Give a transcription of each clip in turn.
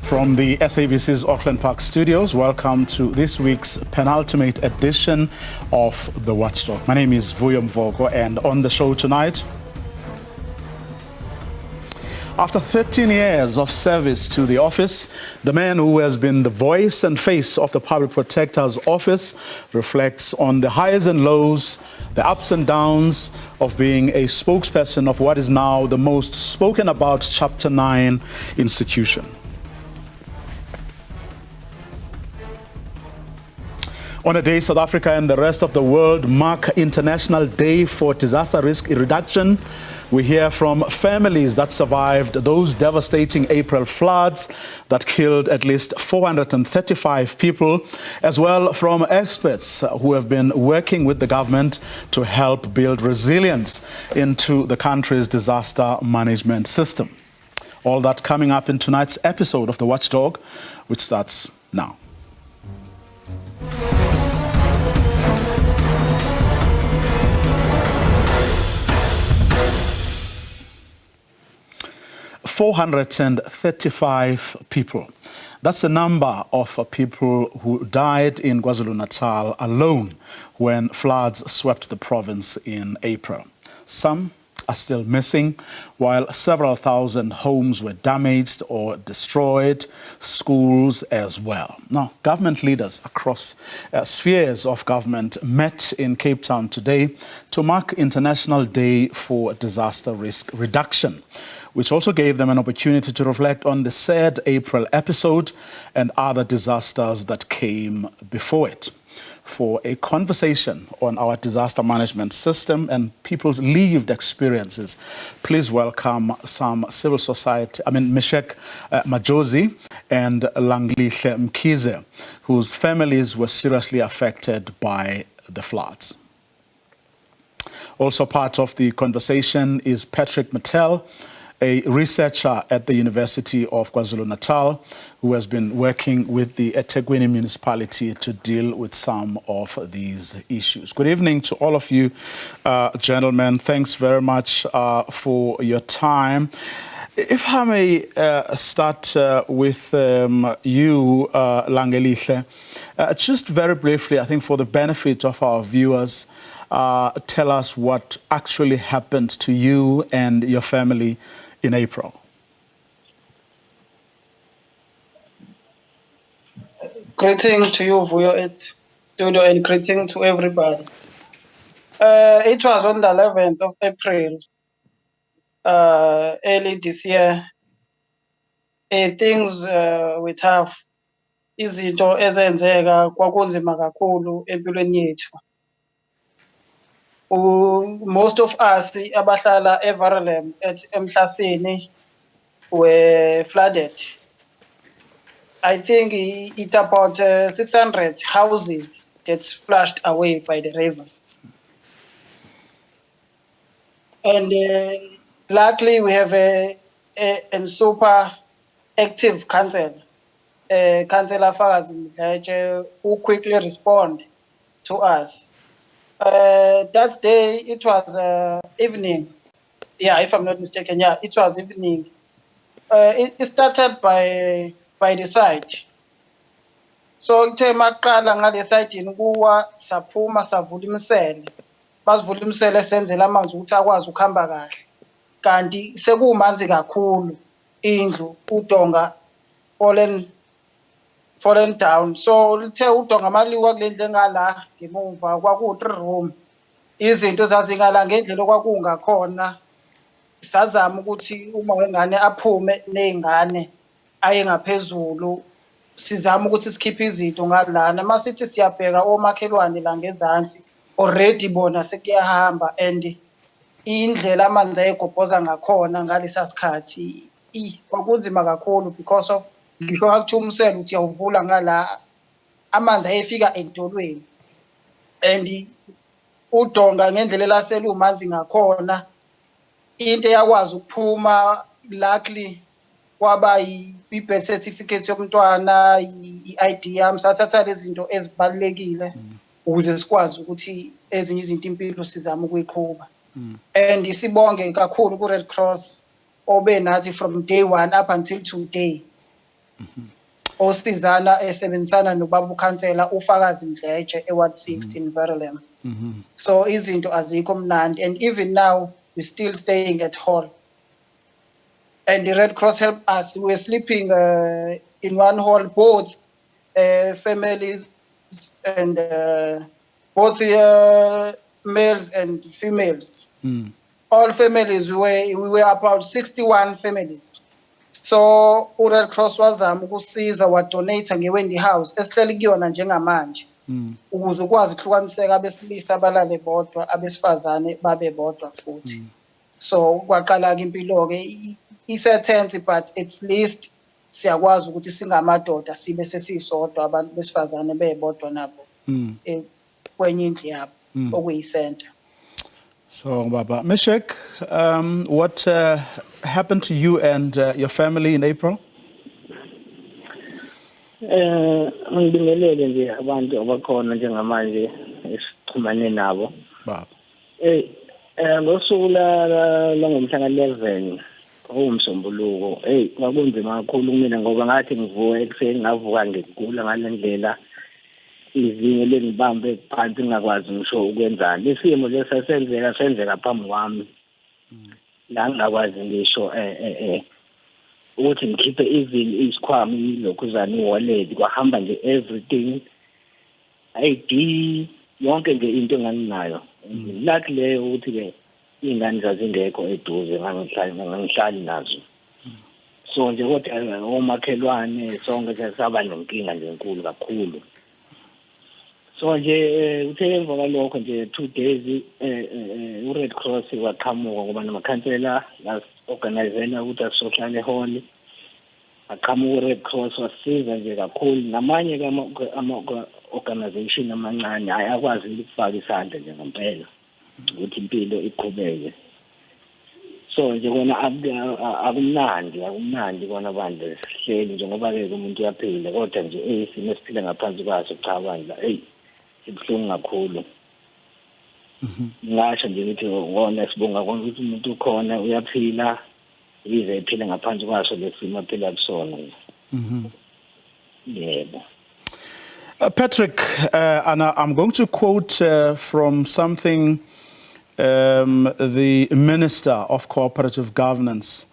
From the SABC's Auckland Park studios, welcome to this week's penultimate edition of the Watchdog. My name is Vuyo Mvoko, and on the show tonight, after 13 years of service to the office, the man who has been the voice and face of the Public Protector's Office reflects on the highs and lows, the ups and downs of being a spokesperson of what is now the most spoken about Chapter 9 institution. On a day South Africa and the rest of the world mark International Day for Disaster Risk Reduction, we hear from families that survived those devastating April floods that killed at least 435 people, as well from experts who have been working with the government to help build resilience into the country's disaster management system. All that coming up in tonight's episode of The Watchdog, which starts now. 435 people. That's the number of people who died in KwaZulu-Natal alone when floods swept the province in April. Some are still missing, while several thousand homes were damaged or destroyed, schools as well. Now, government leaders across spheres of government met in Cape Town today to mark International Day for Disaster Risk Reduction, which also gave them an opportunity to reflect on the sad April episode and other disasters that came before it. For a conversation on our disaster management system and people's lived experiences, please welcome some civil society, Meshek Majozi and Langlihle Mkhize, whose families were seriously affected by the floods. Also part of the conversation is Patrick Mattel, a researcher at the University of KwaZulu-Natal who has been working with the eThekwini municipality to deal with some of these issues. Good evening to all of you, gentlemen. Thanks very much for your time. If I may start with you, Langlihle, just very briefly, I think for the benefit of our viewers, tell us what actually happened to you and your family in April. Greeting to you, Vuyo, it's studio, and greeting to everybody. It was on the 11th of April, early this year. Things were tough. Izinto ezenzeka kwakunzima kakhulu empilweni yethu. Most of us abahlala eVaralem at Emhlasini were flooded. I think it's about 600 houses that's flushed away by the river. And luckily we have a super active council, Councillor Fakazi, who quickly respond to us. That day, it was evening. Yeah, if I'm not mistaken, yeah, it was evening. It started by the site. So, ithe maqala ngale site kuwa saphuma savula imisele. Basivula imisele senzela amanzi ukuthi akwazi ukuhamba kahle. Kanti sekumanzi kakhulu indlu udonga fallen down. So lithe udonga maliwa kulendle ngala ngemuva kwaku 3 room. Izinto zazingala ngendlela okwakungakhona. Sazama ukuthi uma wengane aphume nezingane aye ngaphezulu. Sizama ukuthi sikhiphe izinto ngalana. Masithi siyabheka omakhelwane la ngezansi already bona sekuyahamba, and indlela amanzi ayegobhoza ngakhona ngalesa sikhathi kwakunzima kakhulu because of ngisho akuthiwa umsele uthi uyawuvula ngala amanzi ayefika edolweni, and udonga ngendlela elasela umanzi ngakhona into yakwazi ukuphuma. Luckily kwaba i-birth certificate yomntwana, i-ID yami, sathatha lezi zinto ezibalulekile ukuze sikwazi ukuthi ezinye izinto impilo sizama ukuyiqhuba. And sibonge kakhulu ku Red Cross obe nathi from day 1 up until today. osizana esebenzisana nobaba ukhansela uFakazi Mdletshe eWard 16 Verulam. So izinto azikho mnandi, and even now we're still staying at hall. And the Red Cross helped us. We were sleeping in one hall, both families and both males and females. All families, we were about 61 families. So uRed Cross wazama ukusiza wadonate ngeWendy House esihleli kuyona njengamanje ukuze ukwazi ukuhlukaniseka abesilisa balale bodwa abesifazane babe bodwa futhi. So kwaqala ke impilo ke isetense, but at least siyakwazi ukuthi singamadoda sibe sesisodwa abantu besifazane bebodwa nabo kwenye indlu yabo okuyisenta. So, Baba Meshek, what happened to you and your family in April? Ngibingelele nje abantu abakhona njengamanje esixhumane nabo. Baba. Ngosuku langomhla ka-11 uMsombuluko, kwakunzima kakhulu kumina ngoba ngathi ngivuka ekuseni ngavuka ngigula ngale ndlela izinyo lengibambe phansi ngakwazi ngisho ukwenzani. Isimo lesi senzeka phambi kwami. La ngakwazi ngisho ukuthi ngikhiphe even isikhwama ilokhuzana iwallet kwahamba nje everything. ID yonke nje into enganginayo. Lucky leyo ukuthi ke ingane zazingekho eduze ngangihlali nazo. So nje kodwa omakhelwane sonke sasaba nenkinga nje enkulu kakhulu. So nje uthe emva kwalokho nje 2 days uRed Cross waqhamuka ngoba namakhansela organizela ukuthi asohlale hall. Aqhamuka uRed Cross wasiza nje kakhulu, namanye ama-organization amancane ayakwazi ukufaka isandla nje ngempela ukuthi impilo iqhubeke. So nje kona akumnandi kona bandle sihleli njengoba-ke umuntu uyaphila kodwa nje isimo esiphila ngaphansi kwaso cha bandla ibuhlungu kakhulu. Ngasho nje ukuthi wona sibonga ukuthi umuntu ukhona uyaphila yize ephila ngaphansi kwaso lesimo aphila kusona. Yebo. Patrick, and I'm going to quote from something the Minister of Cooperative Governance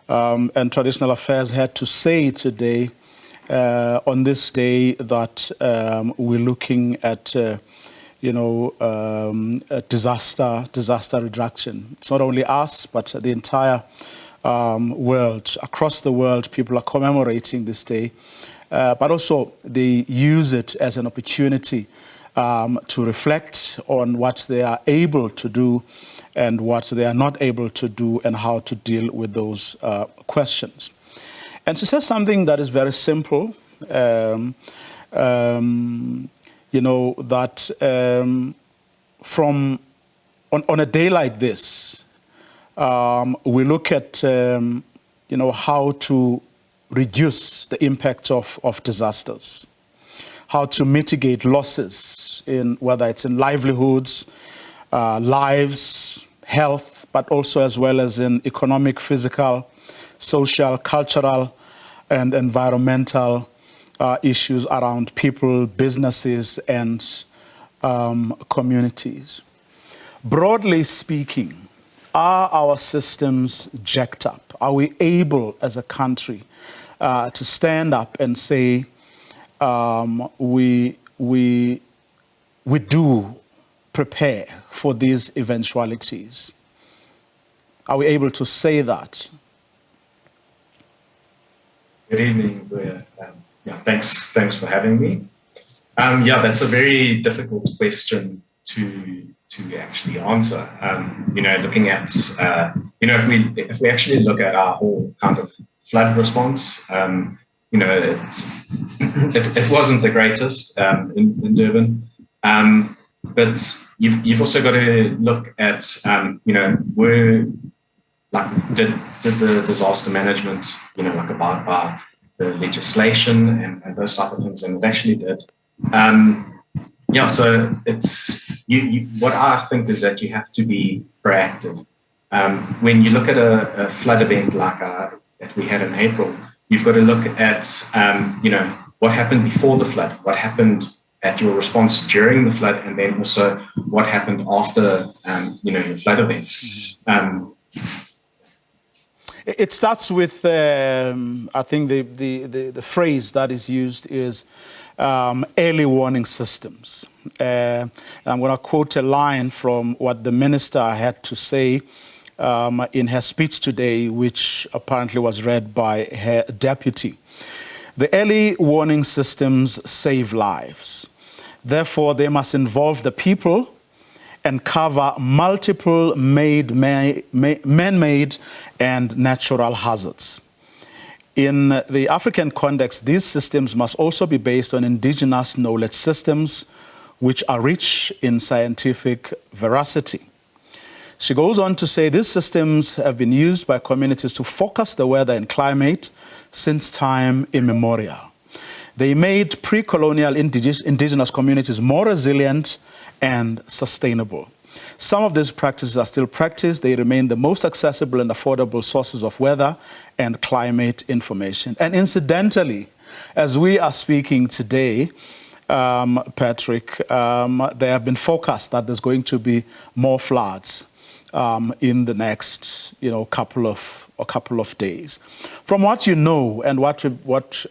and Traditional Affairs had to say today on this day that we're looking at, disaster reduction. It's not only us, but the entire world. Across the world, people are commemorating this day. But also they use it as an opportunity to reflect on what they are able to do and what they are not able to do and how to deal with those questions. And she says something that is very simple, that on a day like this, we look at, how to reduce the impact of disasters, how to mitigate losses in whether it's in livelihoods, lives, health, but also as well as in economic, physical, social, cultural, and environmental issues around people, businesses, and communities. Broadly speaking, are our systems jacked up? Are we able as a country to stand up and say we do prepare for these eventualities? Are we able to say that? Good evening, Buya. Thanks for having me. That's a very difficult question to actually answer. Looking at if we actually look at our whole kind of flood response, it wasn't the greatest in Durban, but you've also got to look at did the disaster management abide by the legislation and those type of things, and it actually did. So it's what I think is that you have to be proactive. When you look at a flood event like that we had in April, you've got to look at, what happened before the flood, what happened at your response during the flood, and then also what happened after, your flood events. It starts with, I think the phrase that is used is early warning systems. I'm going to quote a line from what the minister had to say in her speech today, which apparently was read by her deputy. The early warning systems save lives. Therefore, they must involve the people and cover multiple man-made and natural hazards. In the African context, these systems must also be based on indigenous knowledge systems, which are rich in scientific veracity. She goes on to say these systems have been used by communities to focus the weather and climate since time immemorial. They made pre-colonial indigenous communities more resilient and sustainable. Some of these practices are still practiced. They remain the most accessible and affordable sources of weather and climate information. And incidentally, as we are speaking today, Patrick, there have been forecasts that there's going to be more floods in the next, couple of days. From what you know and what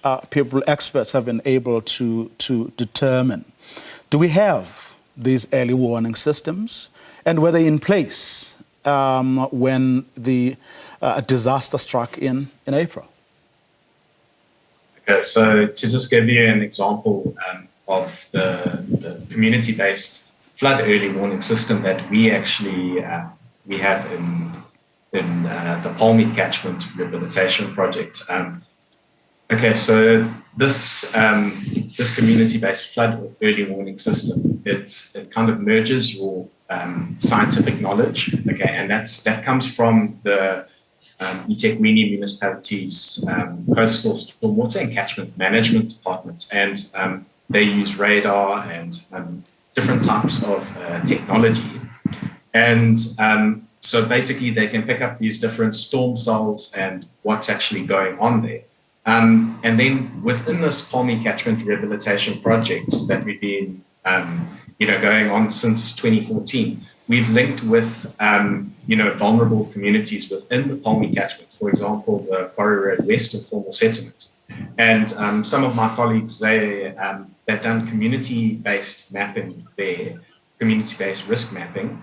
experts have been able to determine, do we have these early warning systems, and were they in place when the disaster struck in April? Okay, so to just give you an example of the community-based flood early warning system that we actually we have in the Palmy Catchment Rehabilitation Project. Okay, so this community-based flood early warning system, it kind of merges your scientific knowledge, okay, and that comes from the eThekwini municipality's coastal stormwater and catchment management department, and they use radar and different types of technology, and so basically they can pick up these different storm cells and what's actually going on there. And then within this Palmy Catchment Rehabilitation Project that we've been, going on since 2014, we've linked with, vulnerable communities within the Palmy Catchment. For example, the Quarry Road West Informal Settlement. And some of my colleagues, they've done community-based mapping there, community-based risk mapping,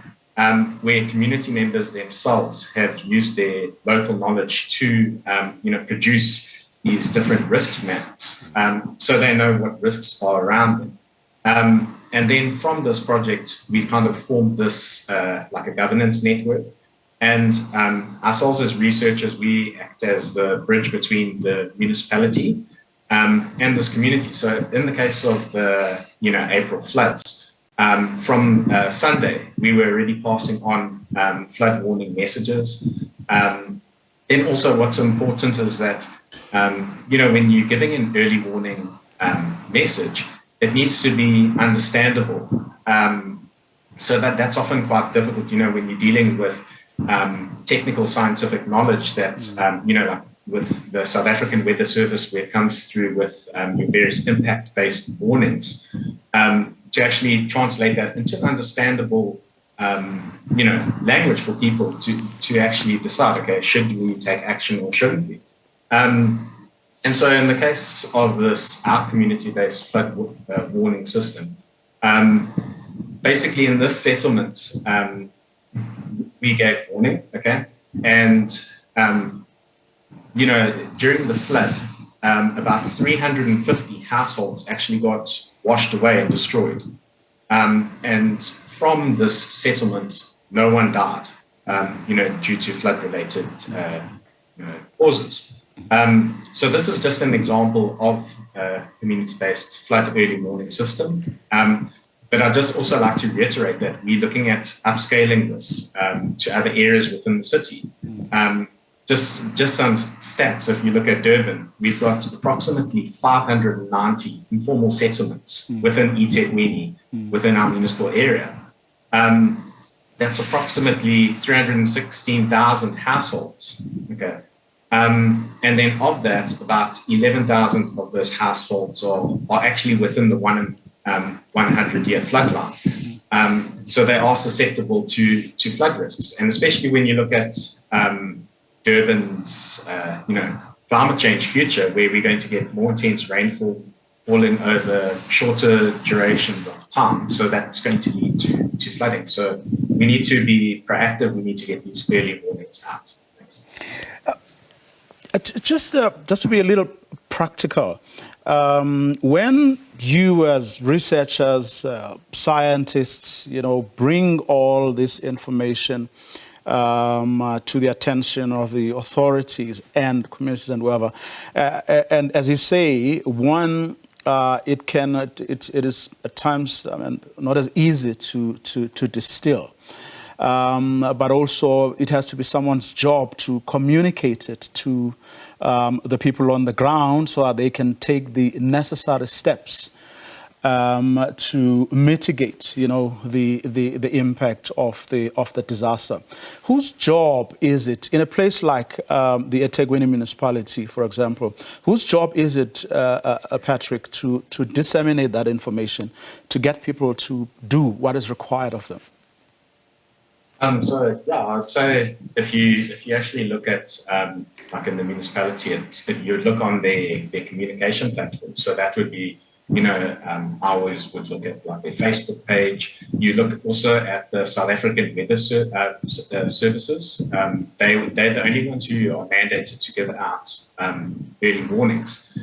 where community members themselves have used their local knowledge to, produce these different risk maps, so they know what risks are around them. And then from this project, we've kind of formed this like a governance network. And ourselves as researchers, we act as the bridge between the municipality and this community. So in the case of the April floods, from Sunday, we were already passing on flood warning messages. Then also what's important is that when you're giving an early warning message, it needs to be understandable. So that's often quite difficult, when you're dealing with technical scientific knowledge that, like with the South African Weather Service, where it comes through with your various impact-based warnings, to actually translate that into an understandable language for people to actually decide, okay, should we take action or shouldn't we? And so in the case of our community-based flood warning system, basically in this settlement, we gave warning, okay? And, during the flood, about 350 households actually got washed away and destroyed. And from this settlement, no one died, due to flood-related causes. So this is just an example of a community-based flood early warning system. But I'd just also like to reiterate that we're looking at upscaling this to other areas within the city. Just some stats. If you look at Durban, we've got approximately 590 informal settlements within eThekwini, within our municipal area. That's approximately 316,000 households. Okay. And then of that, about 11,000 of those households are actually within the 100-year flood line. So they are susceptible to flood risks. And especially when you look at Durban's climate change future, where we're going to get more intense rainfall falling over shorter durations of time. So that's going to lead to flooding. So we need to be proactive. We need to get these early warnings out. Just to be a little practical, when you as researchers, scientists, bring all this information to the attention of the authorities and communities and whoever, and as you say, it is at times not as easy to distill. But also it has to be someone's job to communicate it to the people on the ground so that they can take the necessary steps to mitigate, the impact of the disaster. Whose job is it in a place like the eThekwini municipality, for example? Whose job is it, Patrick, to disseminate that information, to get people to do what is required of them? So yeah, I'd say if you actually look at like in the municipality, you would look on their communication platform. So that would be, I always would look at like their Facebook page. You look also at the South African Weather Services. They're the only ones who are mandated to give out early warnings.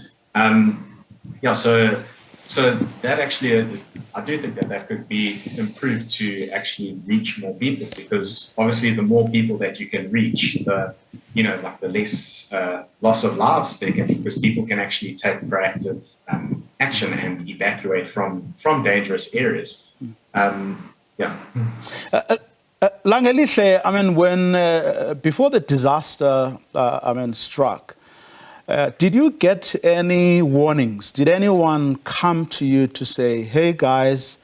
So that actually, I do think that could be improved to actually reach more people, because obviously the more people that you can reach, the less loss of lives there can be, because people can actually take proactive action and evacuate from dangerous areas. Langelihle, when before the disaster, struck, did you get any warnings? Did anyone come to you to say, hey, guys,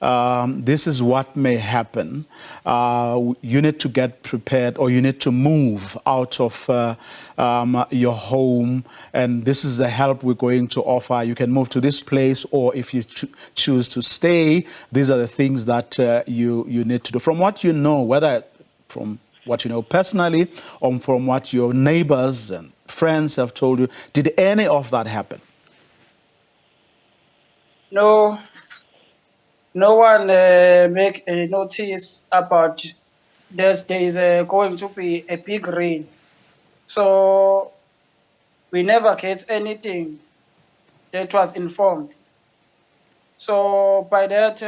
this is what may happen. You need to get prepared, or you need to move out of your home, and this is the help we're going to offer. You can move to this place, or if you choose to stay, these are the things that you need to do. From what you know, whether from what you know personally or from what your neighbors and friends have told you, did any of that happen? No one make a notice about this. There is going to be a big rain, so we never get anything that was informed. So by that,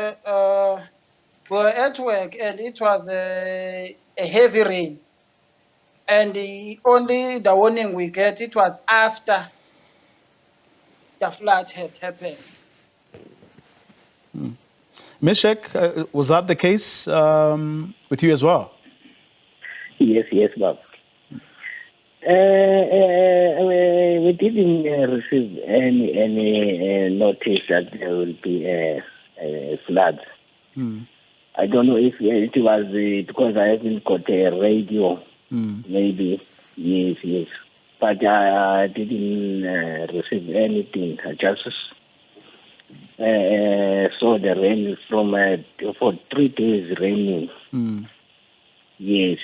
we were at work, and it was a heavy rain. And the warning we get, it was after the flood had happened. Meshek, was that the case with you as well? Yes, Bob. We didn't receive any notice that there will be a flood. I don't know if it was because I haven't got a radio. Maybe, yes. But I didn't receive anything. I just saw the rain for 3 days raining. Yes.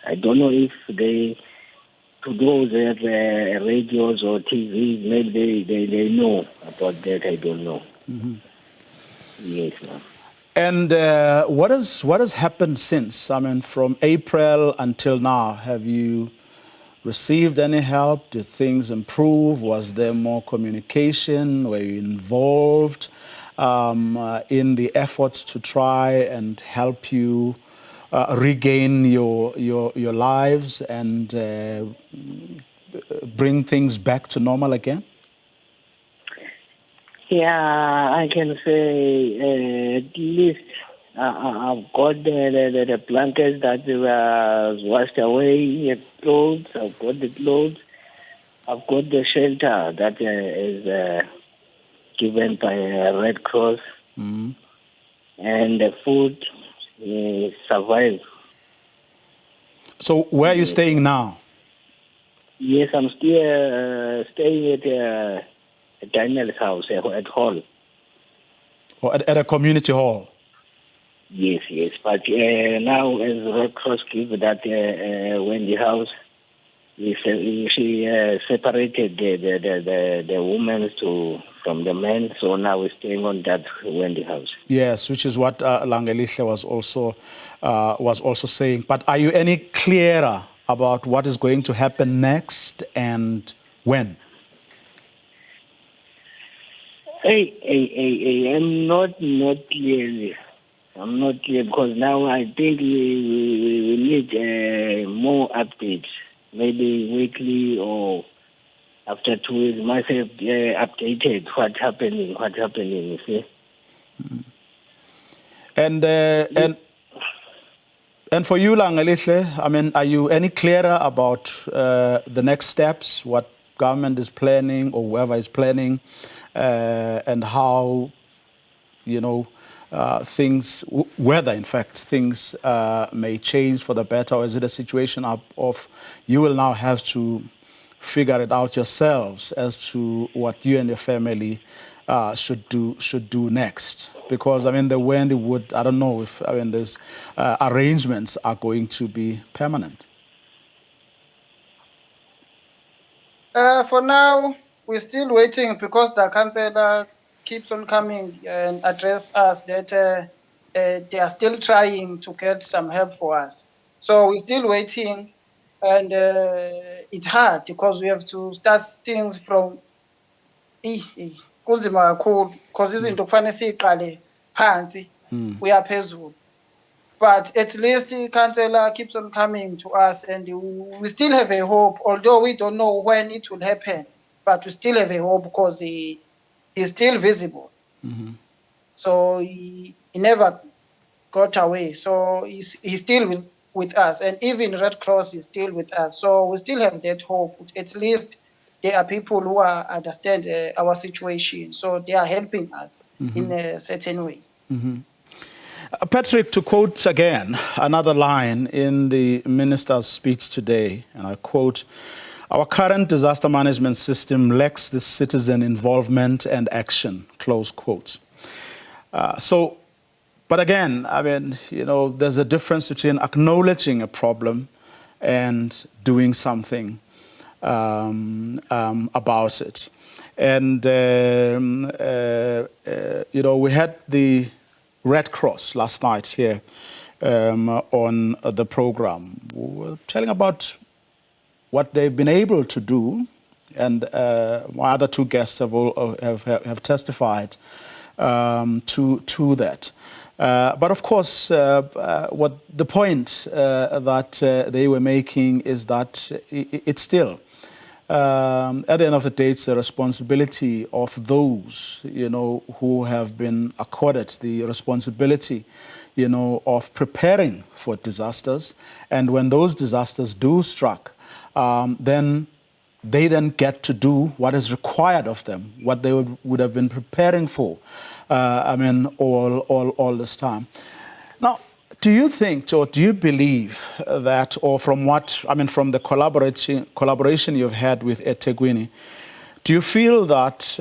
I don't know if to those have radios or TV, maybe they know about that. I don't know. Yes, ma'am. And what has happened since? From April until now, have you received any help? Did things improve? Was there more communication? Were you involved in the efforts to try and help you regain your lives and bring things back to normal again? Yeah, I can say at least I've got the blankets that was washed away, clothes. I've got the clothes. I've got the shelter that is given by Red Cross, and the food survive. So where are you staying now? Yes, I'm still staying at Daniel's house at hall. Or at a community hall? Yes. But now, as Red Cross give that Wendy house, she separated the women from the men, so now we're staying on that Wendy house. Yes, which is what Langelihle was also saying. But are you any clearer about what is going to happen next and when? I'm not clearly. I'm not clear because now I think we need more updates, maybe weekly or after 2 weeks. Must have updated what's happening. You see. And for you, Langelihle, I mean, are you any clearer about the next steps, what government is planning or whoever is planning, and how, things, whether in fact things may change for the better, or is it a situation of you will now have to figure it out yourselves as to what you and your family should do next? Because I mean, the Wendy would, I don't know if these arrangements are going to be permanent. For now, we're still waiting because the councillor keeps on coming and address us that they are still trying to get some help for us. So we're still waiting, and it's hard because we have to start things from kunzima kakhulu because izinto kufanele siqale phansi kuya phezulu. But at least the councillor keeps on coming to us, and we still have a hope, although we don't know when it will happen, but we still have a hope because he is still visible. So he never got away. So he's still with us, and even Red Cross is still with us. So we still have that hope. At least there are people who understand our situation, so they are helping us in a certain way. Patrick, to quote again another line in the minister's speech today, and I quote, "Our current disaster management system lacks the citizen involvement and action," close quote. But again, I mean, there's a difference between acknowledging a problem and doing something about it. And, we had the Red Cross last night here on the program. We were telling about what they've been able to do, and my other two guests have testified to that. But of course, what the point that they were making is that it's still, at the end of the day, it's the responsibility of those, who have been accorded the responsibility, of preparing for disasters. And when those disasters do strike, then they get to do what is required of them, what they would have been preparing for, all this time. Now, do you think, or do you believe that, or from the collaboration you've had with eThekwini, do you feel that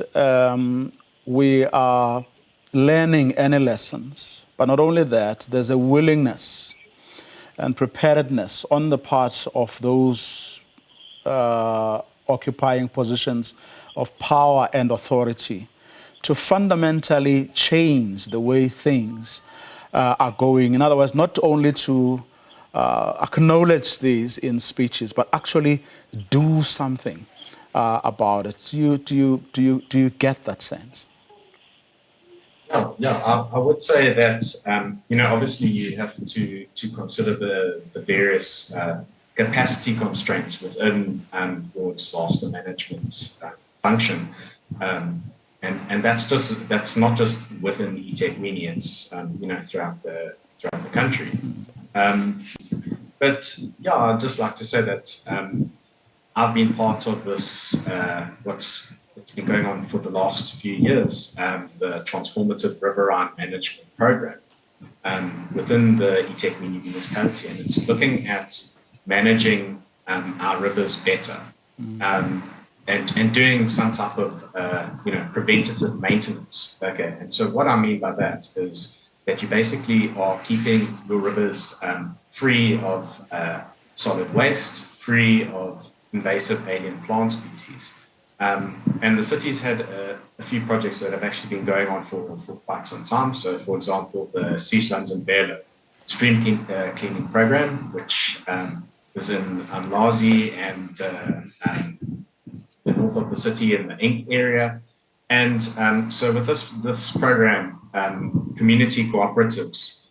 we are learning any lessons? But not only that, there's a willingness and preparedness on the part of those occupying positions of power and authority to fundamentally change the way things are going. In other words, not only to acknowledge these in speeches, but actually do something about it. Do you get that sense? Yeah, I would say that, obviously you have to consider the various capacity constraints within your disaster management function. And that's not just within the eThekwini, it's throughout the country. But yeah, I'd just like to say that I've been part of this what's been going on for the last few years, the Transformative Riverine Management Program within the eThekwini municipality, and it's looking at managing our rivers better. and doing some type of preventative maintenance. Okay, and so what I mean by that is that you basically are keeping your rivers free of solid waste, free of invasive alien plant species. And the city's had a few projects that have actually been going on for quite some time. So, for example, the Seashlands and Belo stream cleaning program, which is in Mlazi and the north of the city in the Ink area. And so with this program, community cooperatives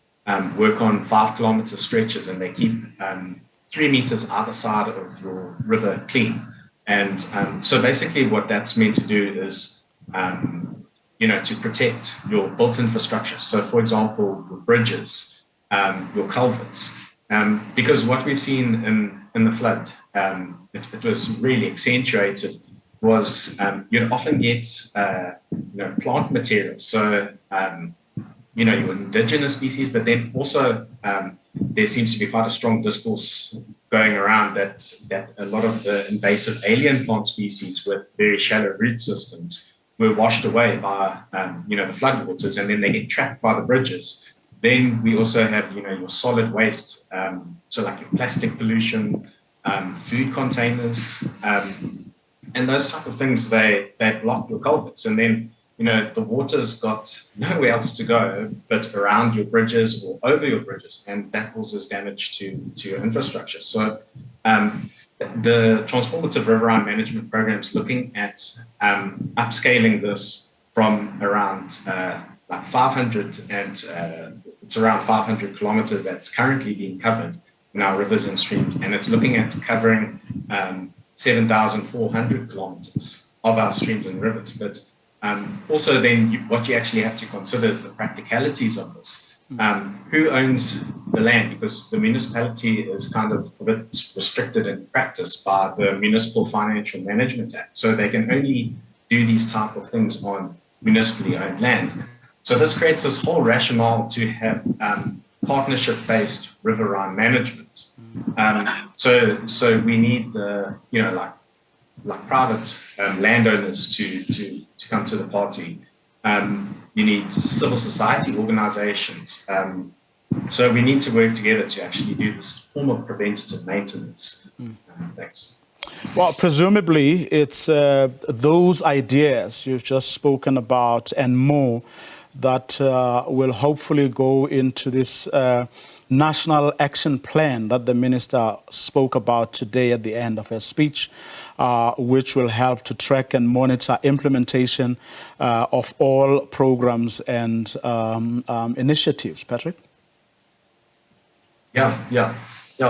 work on 5 kilometer stretches, and they keep 3 meters either side of your river clean. And so basically what that's meant to do is, to protect your built infrastructure. So for example, your bridges, your culverts, because what we've seen in the flood, it was really accentuated, was you'd often get, plant materials. So, your indigenous species, but then also there seems to be quite a strong discourse going around that a lot of the invasive alien plant species with very shallow root systems were washed away by, the floodwaters, and then they get trapped by the bridges. Then we also have, your solid waste, so like your plastic pollution, food containers, and those type of things, they block your culverts. And then, the water's got nowhere else to go but around your bridges or over your bridges, and that causes damage to your infrastructure. So the transformative riverine management program is looking at upscaling this from around like 500 and it's around 500 kilometers that's currently being covered in our rivers and streams, and it's looking at covering 7,400 kilometers of our streams and rivers. But also then what you actually have to consider is the practicalities of this. Who owns the land? Because the municipality is kind of a bit restricted in practice by the Municipal Financial Management Act. So they can only do these type of things on municipally owned land. So this creates this whole rationale to have partnership-based riverine management. So we need the, like private landowners to come to the party. You need civil society organizations. So we need to work together to actually do this form of preventative maintenance. Thanks. Well, presumably it's those ideas you've just spoken about and more that will hopefully go into this national action plan that the minister spoke about today at the end of her speech, which will help to track and monitor implementation of all programs and initiatives. Patrick? Yeah.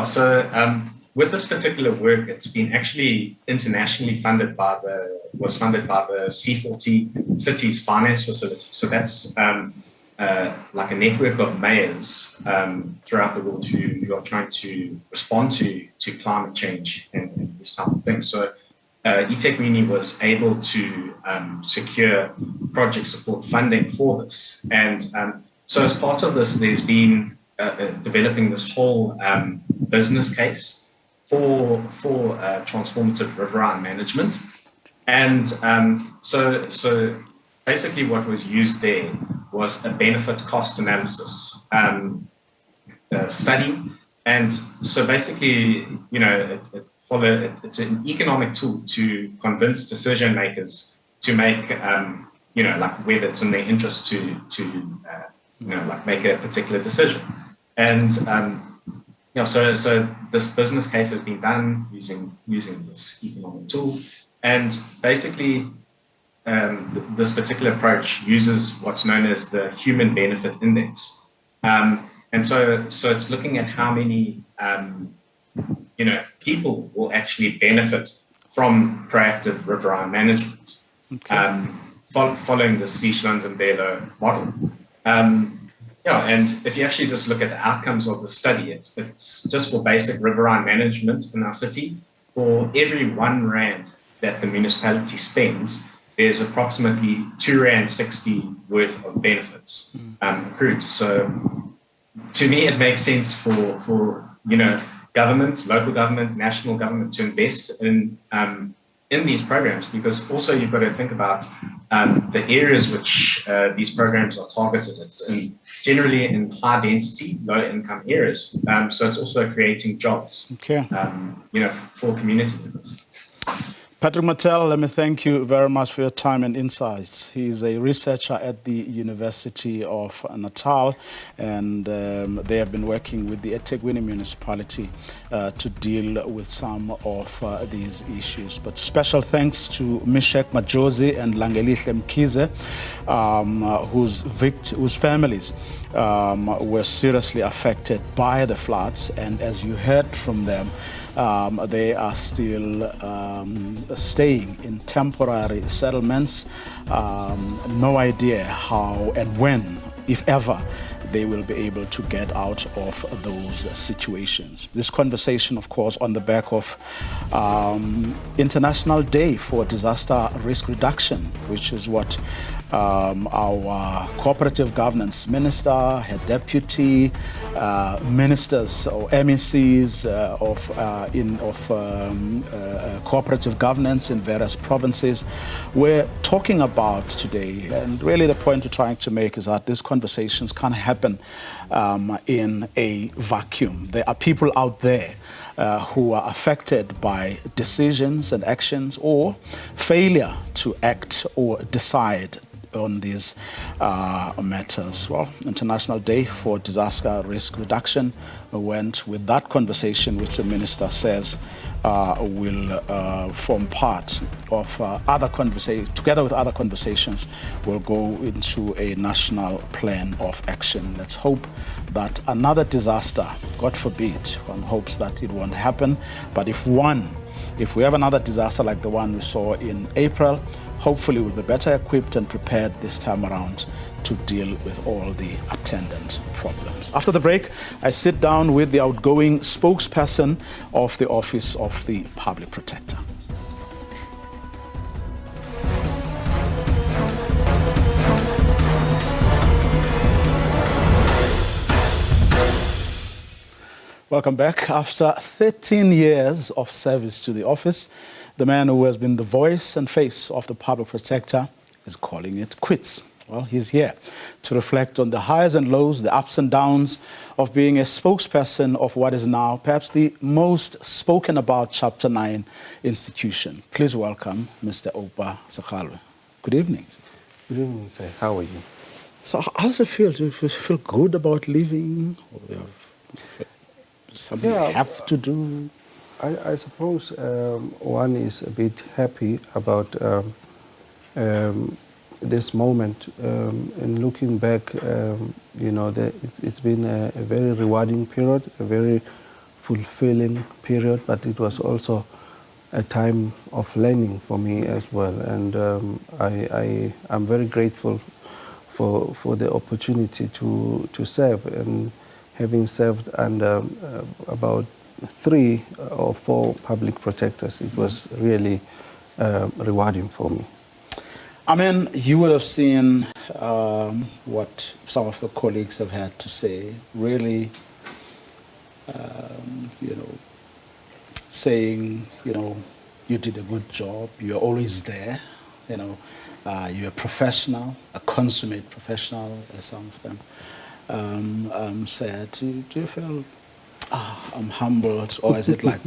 So with this particular work, it's been actually internationally funded by the C40 Cities Finance Facility. So that's like a network of mayors throughout the world who are trying to respond to climate change and this type of thing. So eTechMuni was able to secure project support funding for this. And so as part of this, there's been developing this whole business case for transformative riverine management. And so basically what was used there was a benefit cost analysis study. And so basically, it's an economic tool to convince decision makers to make, like whether it's in their interest to make a particular decision. And so this business case has been done using this economic tool, and basically this particular approach uses what's known as the human benefit index, and so it's looking at how many people will actually benefit from proactive riverine management, following the Seashlands and Belo model. And if you actually just look at the outcomes of the study, it's just for basic riverine management in our city. For every R1 that the municipality spends, there's approximately R2.60 worth of benefits accrued. So to me, it makes sense for government, local government, national government to invest in these programs, because also you've got to think about the areas which these programs are targeted. It's generally in high density, low income areas. So it's also creating jobs, for community members. Patrick Mattel, let me thank you very much for your time and insights. He's a researcher at the University of Natal, and they have been working with the eThekwini municipality to deal with some of these issues. But special thanks to Mishek Majozi and Langelihle Mkize, whose families were seriously affected by the floods, and as you heard from them, they are still staying in temporary settlements. No idea how and when, if ever, they will be able to get out of those situations. This conversation, of course, on the back of International Day for Disaster Risk Reduction, which is what our cooperative governance minister, her deputy, ministers or MECs of cooperative governance in various provinces were talking about today. And really the point we're trying to make is that these conversations can't happen in a vacuum. There are people out there who are affected by decisions and actions or failure to act or decide on these matters. Well, International Day for Disaster Risk Reduction went with that conversation, which the minister says will form part of other conversations, together with other conversations, will go into a national plan of action. Let's hope that another disaster, God forbid, one hopes that it won't happen, but if we have another disaster like the one we saw in April, hopefully we'll be better equipped and prepared this time around to deal with all the attendant problems. After the break, I sit down with the outgoing spokesperson of the Office of the Public Protector. Welcome back. After 13 years of service to the office, the man who has been the voice and face of the public protector is calling it quits. Well, he's here to reflect on the highs and lows, the ups and downs of being a spokesperson of what is now perhaps the most spoken about Chapter 9 institution. Please welcome Mr. Oupa Segalwe. Good evening. Good evening, sir. How are you? So how does it feel? Do you feel good about leaving? Or you have something you have to do? I suppose one is a bit happy about this moment. And looking back, it's been a very rewarding period, a very fulfilling period, but it was also a time of learning for me as well. And I'm very grateful for the opportunity to serve, and having served under about 3 or 4 public protectors, it was really rewarding for me. I mean, you would have seen what some of the colleagues have had to say, really, saying, you did a good job, you're always there, you're a professional, a consummate professional, as some of them said. Do you feel, I'm humbled, or is it like,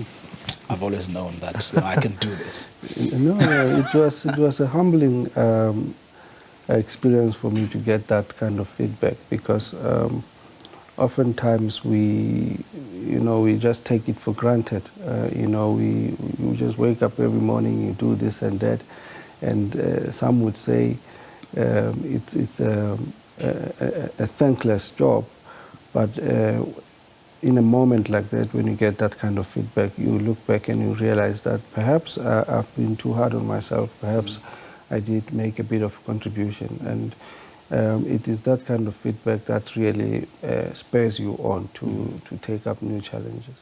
I've always known that I can do this? No, it was a humbling experience for me to get that kind of feedback, because oftentimes we just take it for granted. We just wake up every morning, you do this and that, and some would say it's a thankless job, but in a moment like that, when you get that kind of feedback, you look back and you realize that perhaps I've been too hard on myself, perhaps I did make a bit of contribution, and it is that kind of feedback that really spurs you on to take up new challenges.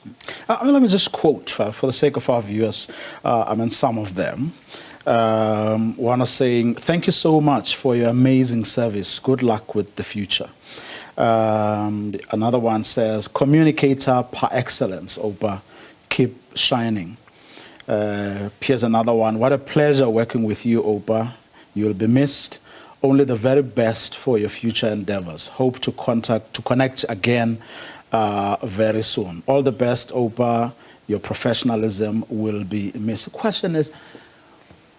Let me just quote, for the sake of our viewers, some of them. One is saying, thank you so much for your amazing service. Good luck with the future. Another one says, communicator par excellence, Oupa, keep shining. Here's another one. What a pleasure working with you, Oupa. You'll be missed. Only the very best for your future endeavors. Hope to connect again very soon. All the best, Oupa. Your professionalism will be missed. The question is,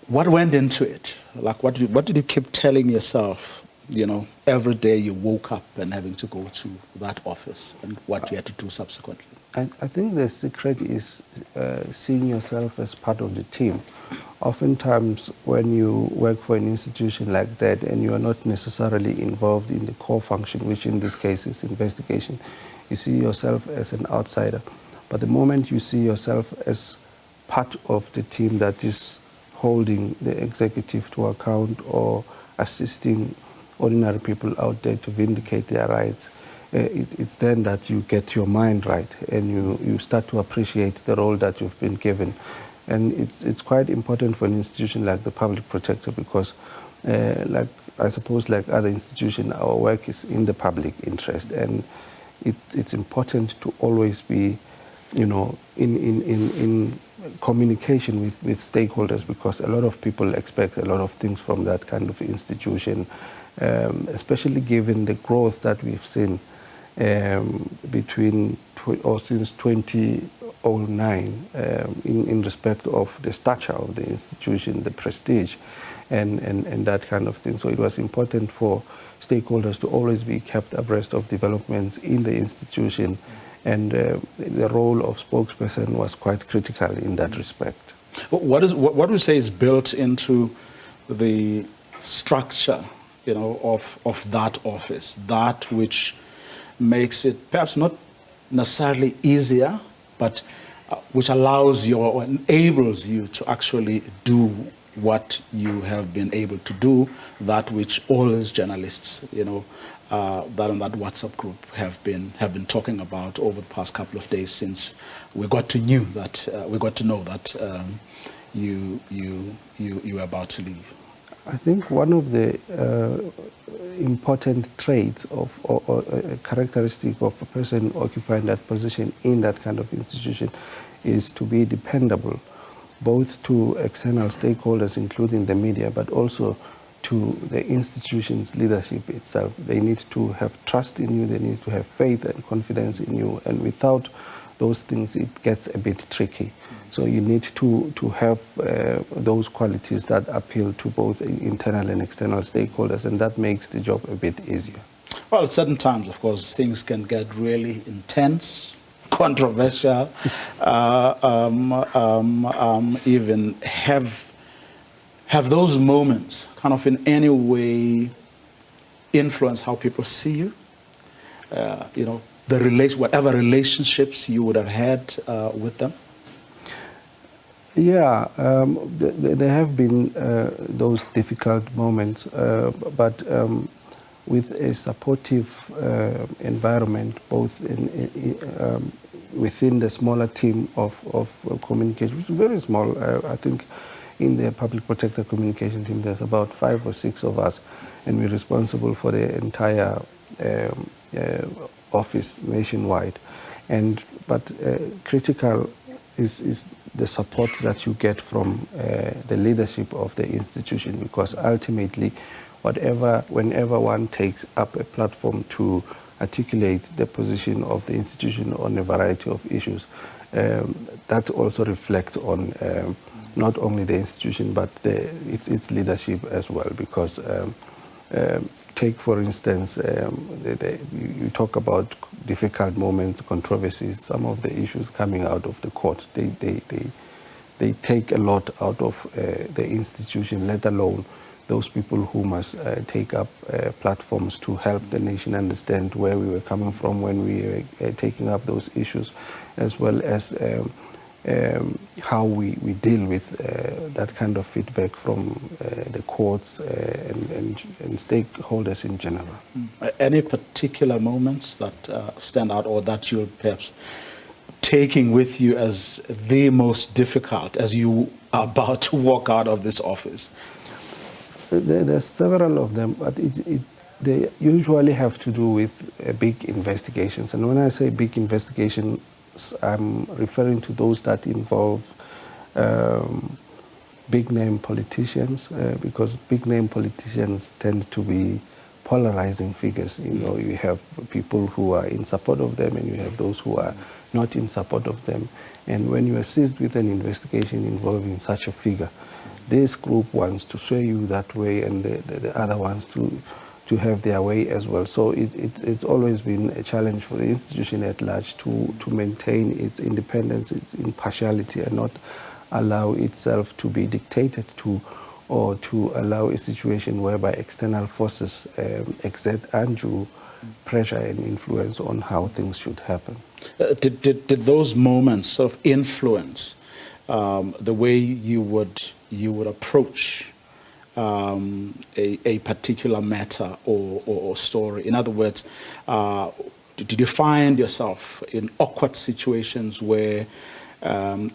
what went into it? Like, what did you keep telling yourself, every day you woke up and having to go to that office, and what you had to do subsequently? I think the secret is seeing yourself as part of the team. Oftentimes, when you work for an institution like that and you are not necessarily involved in the core function, which in this case is investigation, you see yourself as an outsider. But the moment you see yourself as part of the team that is holding the executive to account or assisting ordinary people out there to vindicate their rights, it's then that you get your mind right and you start to appreciate the role that you've been given. And it's quite important for an institution like the Public Protector because, I suppose like other institutions, our work is in the public interest, and it's important to always be, in communication with stakeholders, because a lot of people expect a lot of things from that kind of institution, especially given the growth that we've seen since 2009 in respect of the stature of the institution, the prestige, and that kind of thing. So it was important for stakeholders to always be kept abreast of developments in the institution, and the role of spokesperson was quite critical in that respect. What would you say is built into the structure, of that office, that which makes it perhaps not necessarily easier, but which allows you or enables you to actually do what you have been able to do, that which all as journalists, that in that WhatsApp group have been talking about over the past couple of days since we got to know that you were about to leave? I think one of the important traits of or a characteristic of a person occupying that position in that kind of institution is to be dependable, both to external stakeholders, including the media, but also to the institution's leadership itself. They need to have trust in you, they need to have faith and confidence in you, and without those things it gets a bit tricky. So you need to have those qualities that appeal to both internal and external stakeholders, and that makes the job a bit easier. Well, at certain times, of course, things can get really intense, controversial, even have those moments kind of in any way influence how people see you? Whatever relationships you would have had with them? Yeah, there have been those difficult moments, but with a supportive environment, both within the smaller team of communication, which is very small. I think in the Public Protector communication team, there's about 5 or 6 of us, and we're responsible for the entire office nationwide. But critical is the support that you get from the leadership of the institution, because ultimately, whenever one takes up a platform to articulate the position of the institution on a variety of issues, that also reflects on not only the institution but its leadership as well, because take for instance, you talk about difficult moments, controversies, some of the issues coming out of the court, they take a lot out of the institution, let alone those people who must take up platforms to help the nation understand where we were coming from when we were taking up those issues, as well as how we deal with that kind of feedback from the courts and stakeholders in general. Any particular moments that stand out, or that you're perhaps taking with you as the most difficult as you are about to walk out of this office? There's several of them, but They usually have to do with big investigations. And when I say big investigations, I'm referring to those that involve big-name politicians, because big-name politicians tend to be polarizing figures. You know, you have people who are in support of them, and you have those who are not in support of them. And when you are seized with an investigation involving such a figure, this group wants to sway you that way, and the other ones to have their way as well. So it's always been a challenge for the institution at large to maintain its independence, its impartiality, and not allow itself to be dictated to, or to allow a situation whereby external forces exert undue pressure and influence on how things should happen. Did those moments sort of influence the way you would approach a particular matter or story? In other words, did you find yourself in awkward situations where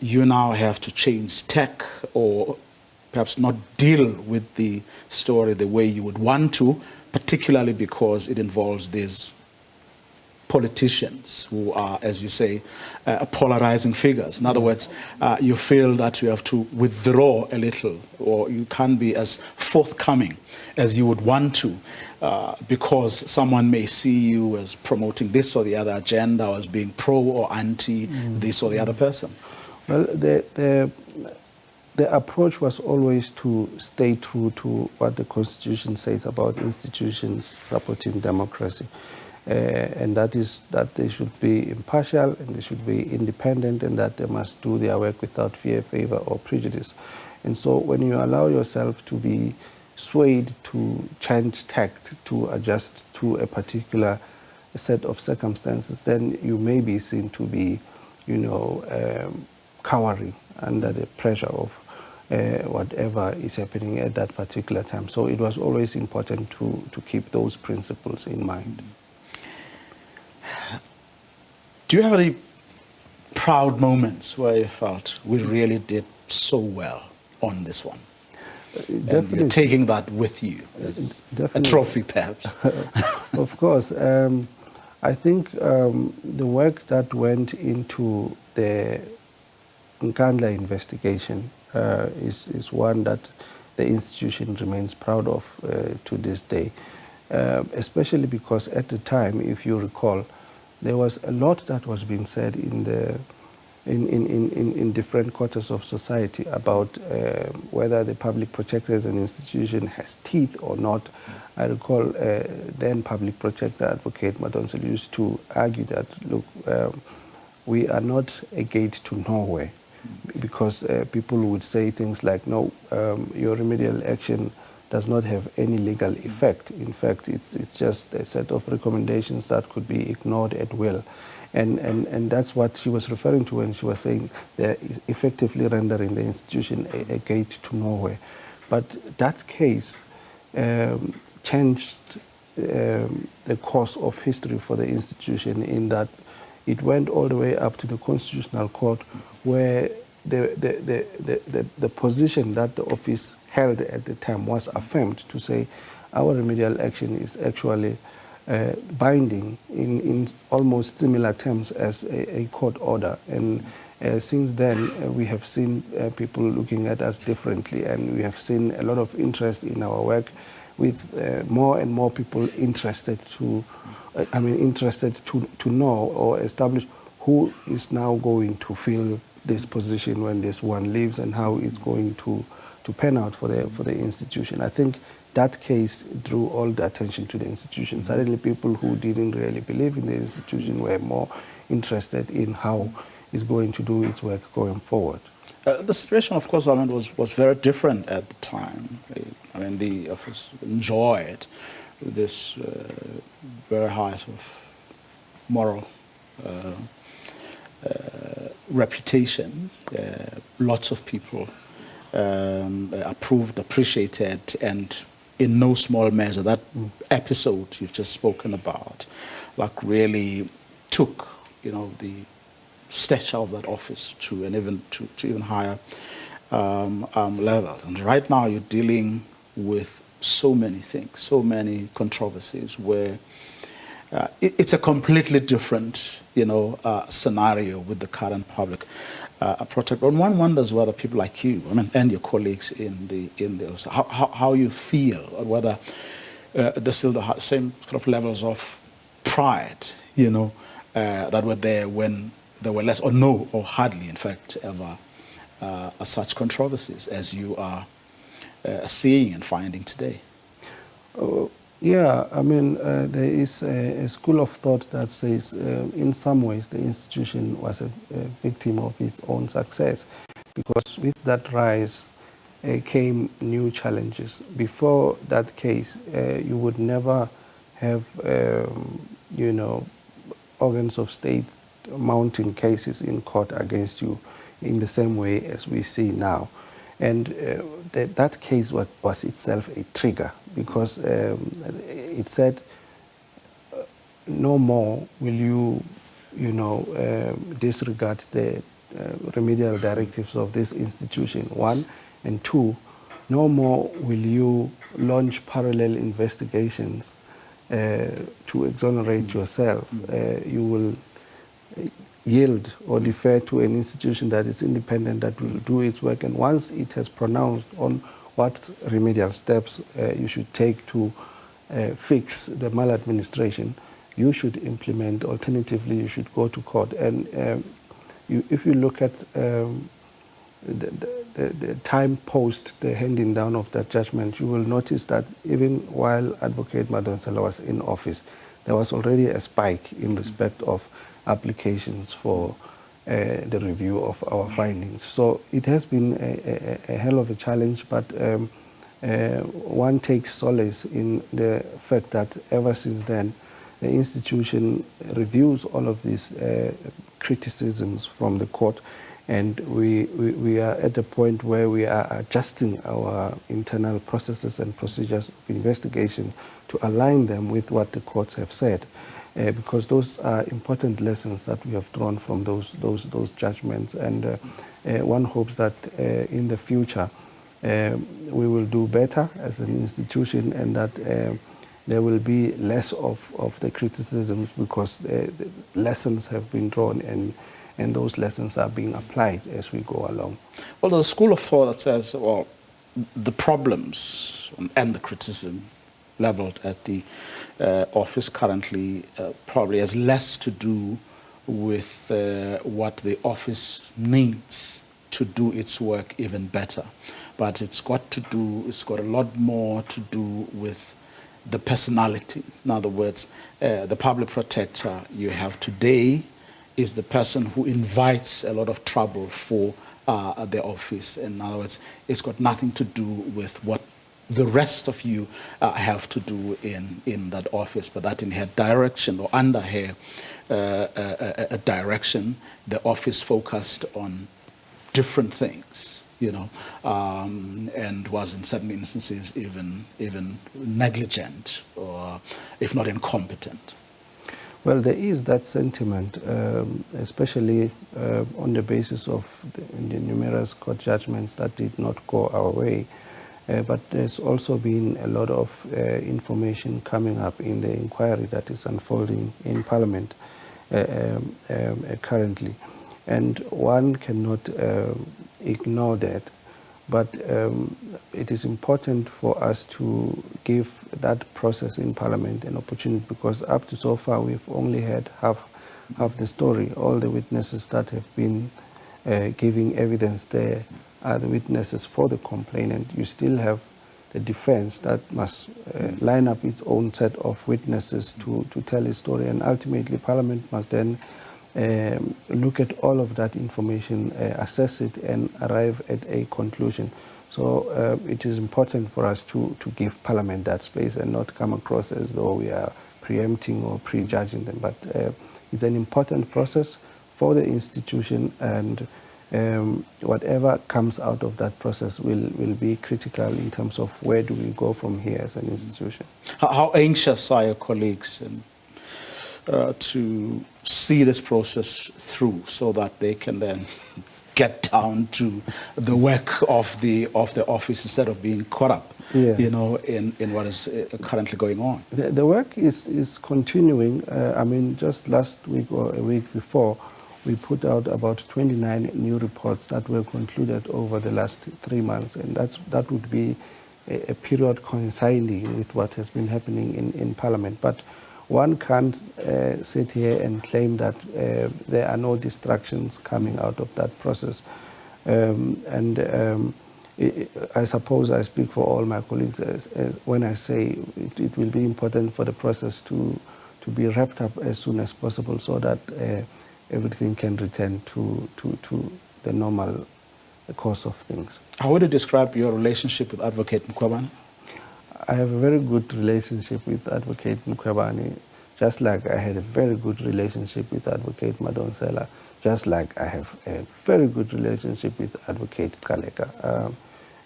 you now have to change tack, or perhaps not deal with the story the way you would want to, particularly because it involves these politicians who are, as you say, polarizing figures? In other words, you feel that you have to withdraw a little, or you can't be as forthcoming as you would want to, because someone may see you as promoting this or the other agenda, or as being pro or anti this or the other person. Well, the approach was always to stay true to what the Constitution says about institutions supporting democracy. And that is that they should be impartial, and they should be independent, and that they must do their work without fear, favor, or prejudice. And so when you allow yourself to be swayed to change tact, to adjust to a particular set of circumstances, then you may be seen to be, you know, cowering under the pressure of whatever is happening at that particular time. So it was always important to keep those principles in mind. Do you have any proud moments where you felt we really did so well on this one? Definitely. And you're taking that with you as a trophy, perhaps? Of course. I think the work that went into the Nkandla investigation is one that the institution remains proud of to this day, especially because at the time, if you recall, there was a lot that was being said in different quarters of society about whether the public protector as an institution has teeth or not. I recall then public protector advocate Madonsel used to argue that, look, we are not a gate to nowhere, because people would say things like, no, your remedial action does not have any legal effect. In fact, it's just a set of recommendations that could be ignored at will. And that's what she was referring to when she was saying they're effectively rendering the institution a gate to nowhere. But that case changed the course of history for the institution, in that it went all the way up to the Constitutional Court, where the position that the office held at the time was affirmed to say our remedial action is actually binding in almost similar terms as a court order. And since then, we have seen people looking at us differently, and we have seen a lot of interest in our work, with more and more people interested to know or establish who is now going to fill this position when this one leaves, and how it's going to pan out for the institution. I think that case drew all the attention to the institution. Suddenly people who didn't really believe in the institution were more interested in how it's going to do its work going forward. The situation, of course, was very different at the time. I mean, the office enjoyed this very high sort of moral reputation. Lots of people approved, appreciated, and in no small measure, that episode you've just spoken about, like, really took, you know, the stature of that office to an even higher level. And right now, you're dealing with so many things, so many controversies where it's a completely different, scenario with the current public protector. And one wonders whether people like you, and your colleagues in the how you feel, or whether there's still the same kind of levels of pride, that were there when there were less, or no, or hardly, in fact, ever such controversies as you are seeing and finding today. Yeah, there is a school of thought that says in some ways the institution was a victim of its own success, because with that rise came new challenges. Before that case, you would never have, organs of state mounting cases in court against you in the same way as we see now. And that case was itself a trigger, because it said, no more will you, disregard the remedial directives of this institution, one, and two, no more will you launch parallel investigations to exonerate yourself. You will yield or defer to an institution that is independent, that will do its work. And once it has pronounced on what remedial steps you should take to fix the maladministration, you should implement. Alternatively, you should go to court. And if you look at the time post the handing down of that judgment, you will notice that even while Advocate Madonsela was in office, there was already a spike in respect of applications for the review of our findings. So it has been a hell of a challenge, but one takes solace in the fact that ever since then, the institution reviews all of these criticisms from the court, and we are at a point where we are adjusting our internal processes and procedures of investigation to align them with what the courts have said. Because those are important lessons that we have drawn from those judgments, and one hopes that in the future we will do better as an institution, and that there will be less of the criticisms, because lessons have been drawn, and those lessons are being applied as we go along. Well, there's a school of thought that says, well, the problems and the criticism leveled at the office currently probably has less to do with what the office needs to do its work even better. But it's got a lot more to do with the personality. In other words, the public protector you have today is the person who invites a lot of trouble for the office. In other words, it's got nothing to do with what the rest of you have to do in that office, but that in her direction, or under her direction, the office focused on different things, and was in certain instances even negligent, or if not incompetent. Well, there is that sentiment, especially on the basis of the numerous court judgments that did not go our way. But there's also been a lot of information coming up in the inquiry that is unfolding in Parliament currently. And one cannot ignore that. But it is important for us to give that process in Parliament an opportunity, because up to so far we've only had half the story. All the witnesses that have been giving evidence there are the witnesses for the complainant. You still have the defense that must line up its own set of witnesses to tell its story, and ultimately Parliament must then look at all of that information, assess it, and arrive at a conclusion. So it is important for us to give Parliament that space and not come across as though we are preempting or prejudging them. But it's an important process for the institution, and whatever comes out of that process will be critical in terms of where do we go from here as an institution. How anxious are your colleagues to see this process through, so that they can then get down to the work of the office instead of being caught up you know, in what is currently going on? The work is continuing. I mean, just last week or a week before, we put out about 29 new reports that were concluded over the last 3 months, and that would be a period coinciding with what has been happening in Parliament. But one can't sit here and claim that there are no distractions coming out of that process. I suppose I speak for all my colleagues as when I say it will be important for the process to be wrapped up as soon as possible, so that everything can return to the normal course of things. How would you describe your relationship with Advocate Mkhwebane? I have a very good relationship with Advocate Mkhwebane, just like I had a very good relationship with Advocate Madonsela, just like I have a very good relationship with Advocate Kaleka.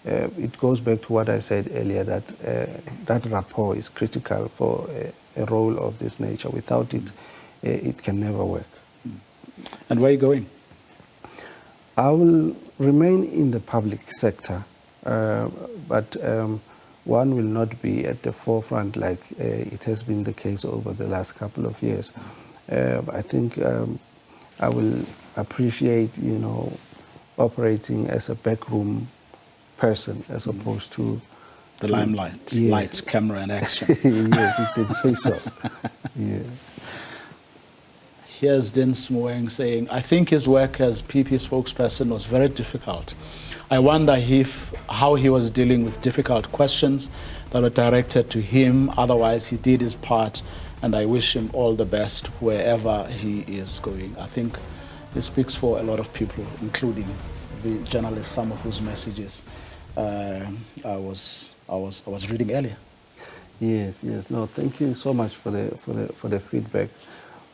It goes back to what I said earlier, that that rapport is critical for a role of this nature. Without it, it can never work. And where are you going? I will remain in the public sector, but one will not be at the forefront like it has been the case over the last couple of years. I think I will appreciate, you know, operating as a backroom person as opposed to the limelight, yes. Lights, camera, and action. Yes, you could say so. Yeah. Here's Din Smoeng saying, I think his work as PP spokesperson was very difficult. I wonder how he was dealing with difficult questions that were directed to him. Otherwise, he did his part, and I wish him all the best wherever he is going. I think it speaks for a lot of people, including the journalists, some of whose messages I was reading earlier. Yes, yes. No, thank you so much for the feedback.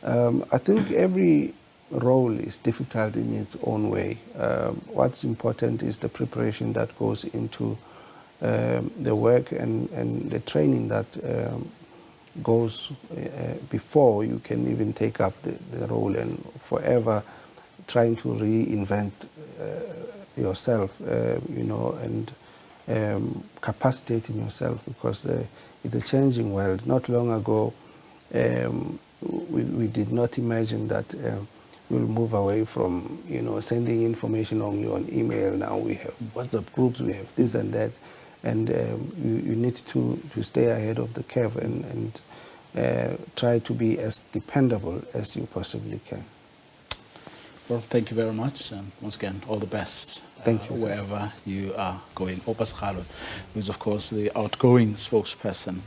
I think every role is difficult in its own way. What's important is the preparation that goes into the work and the training that goes before you can even take up the role, and forever trying to reinvent yourself, you know, and capacitating yourself, because it's a changing world. Not long ago, we did not imagine that we'll move away from, you know, sending information only on email. Now we have WhatsApp groups, we have this and that, and you need to stay ahead of the curve and try to be as dependable as you possibly can. Well, thank you very much, and once again, all the best. Thank you, wherever you are going. Oupa Segalwe, who is, of course, the outgoing spokesperson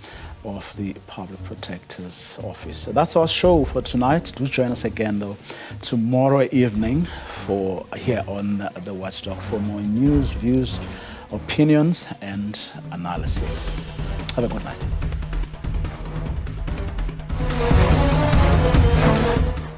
of the Public Protector's Office. So that's our show for tonight. Do join us again, though, tomorrow evening here on the Watchdog for more news, views, opinions, and analysis. Have a good night.